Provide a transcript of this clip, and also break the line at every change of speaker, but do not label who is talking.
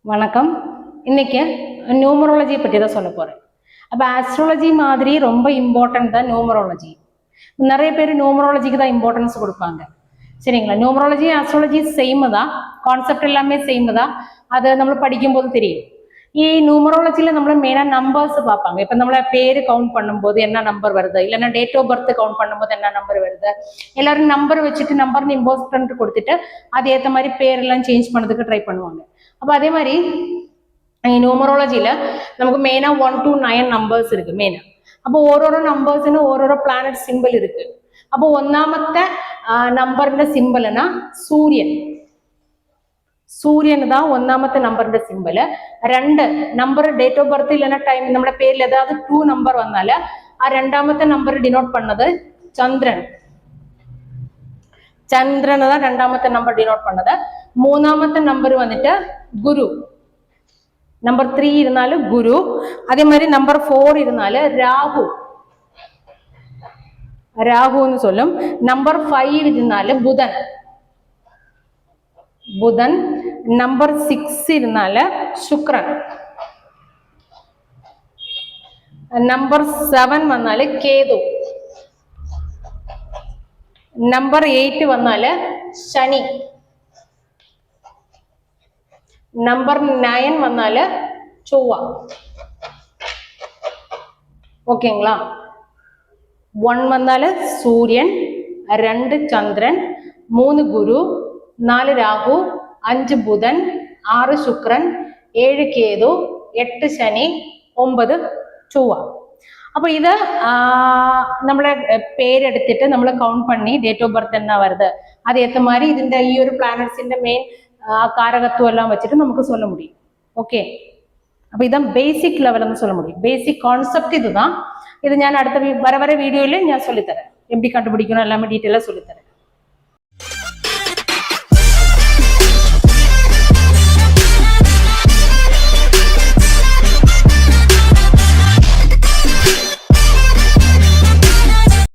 வணக்கம். இன்னைக்கு நியூமராலஜி பற்றி தான் சொல்ல போறேன். அப்போ ஆஸ்ட்ராலஜி மாதிரி ரொம்ப இம்பார்ட்டன்ட் தான் நியூமராலஜி. நிறைய பேர் நியூமராலஜிக்கு தான் இம்பார்ட்டன்ஸ் கொடுப்பாங்க. சரிங்களா? நியூமராலஜி ஆஸ்ட்ராலஜி சேம் தான், கான்செப்ட் எல்லாமே சேம் தான். அதை நம்ம படிக்கும்போது தெரியும். நியூமராலஜியில் நம்மள மெயினாக நம்பர்ஸ் பார்ப்பாங்க. இப்போ நம்மள பேர் கவுண்ட் பண்ணும்போது என்ன நம்பர் வருது, இல்லைன்னா டேட் ஆஃப் பர்த் கவுண்ட் பண்ணும்போது என்ன நம்பர் வருது, எல்லாரும் நம்பர் வச்சுட்டு நம்பர்னு இம்பார்ட்டன்ட் கொடுத்துட்டு அது ஏற்ற மாதிரி பேரெல்லாம் சேஞ்ச் பண்ணதுக்கு ட்ரை பண்ணுவாங்க. அப்போ அதே மாதிரி நியூமராலஜியில் நமக்கு மெயினாக 1 to 9 நம்பர்ஸ் இருக்கு மெயினாக. அப்போ ஒரு நம்பர்ஸ்னு ஒரு பிளானட் சிம்பிள் இருக்கு. அப்போ ஒன்னாமത്തെ നമ്പറിന്റെ സിമ്പൽனா സൂര്യൻ. സൂര്യൻ தான் ஒன்னாமത്തെ നമ്പറിന്റെ symbol. 2 number date of birth இல்லைன்னா டைம் നമ്മുടെ പേരിൽ ஏதாவது 2 നമ്പർ വന്നാൽ ആ രണ്ടാമത്തെ നമ്പർ ഡിനോട്ട് பண்ணது ചന്ദ്രൻ. ചന്ദ്രൻ தான் രണ്ടാമത്തെ നമ്പർ ഡിനോട്ട് பண்ணது. മൂന്നാമത്തെ നമ്പർ വന്നിട്ട് குரு. நம்பர் 3 இருந்தாலும் குரு. அதே மாதிரி நம்பர் 4 இருந்தாலும் ராகு. ராகுன்னு சொல்லும். நம்பர் 5 இருந்தாலும் புதன். புதன். நம்பர் 6 இருந்தாலும் சுக்கிரன். நம்பர் 7 வந்தாலும் கேது. நம்பர் 8 வந்தாலும் சனி. നമ്പർ 9 വന്നാൽ ചൊവ്വ. ഓക്കെங்களா? 1 വന്നാൽ സൂര്യൻ, 2 ചന്ദ്രൻ, 3 ഗുരു, 4 രാഹു, 5 ബുധൻ, 6 ശുക്രൻ, 7 കേതു, 8 ശനി, 9 ചൊവ്വ. അപ്പൊ ഇത് നമ്മളെ പേരെടുത്തിട്ട് നമ്മൾ കൗണ്ട് பண்ணி ഡേറ്റ് ഓഫ് ബർത്ത് என்ன வருது அது ஏற்ற மாதிரி ഇതിന്റെ ഈ ഒരു പ്ലാനറ്റ്സിന്റെ മെയിൻ காரகத்துவம் எல்லாம் வச்சுட்டு நமக்கு சொல்ல முடியும். ஓகே, அப்போ இதான் பேசிக் லெவல்னு சொல்ல முடியும். பேசிக் கான்செப்ட் இதுதான். இது நான் அடுத்த வர வீடியோல நான் சொல்லித்தரேன் எப்படி கண்டுபிடிக்கணும் எல்லாமே டீட்டெயிலாக சொல்லித்தரேன்.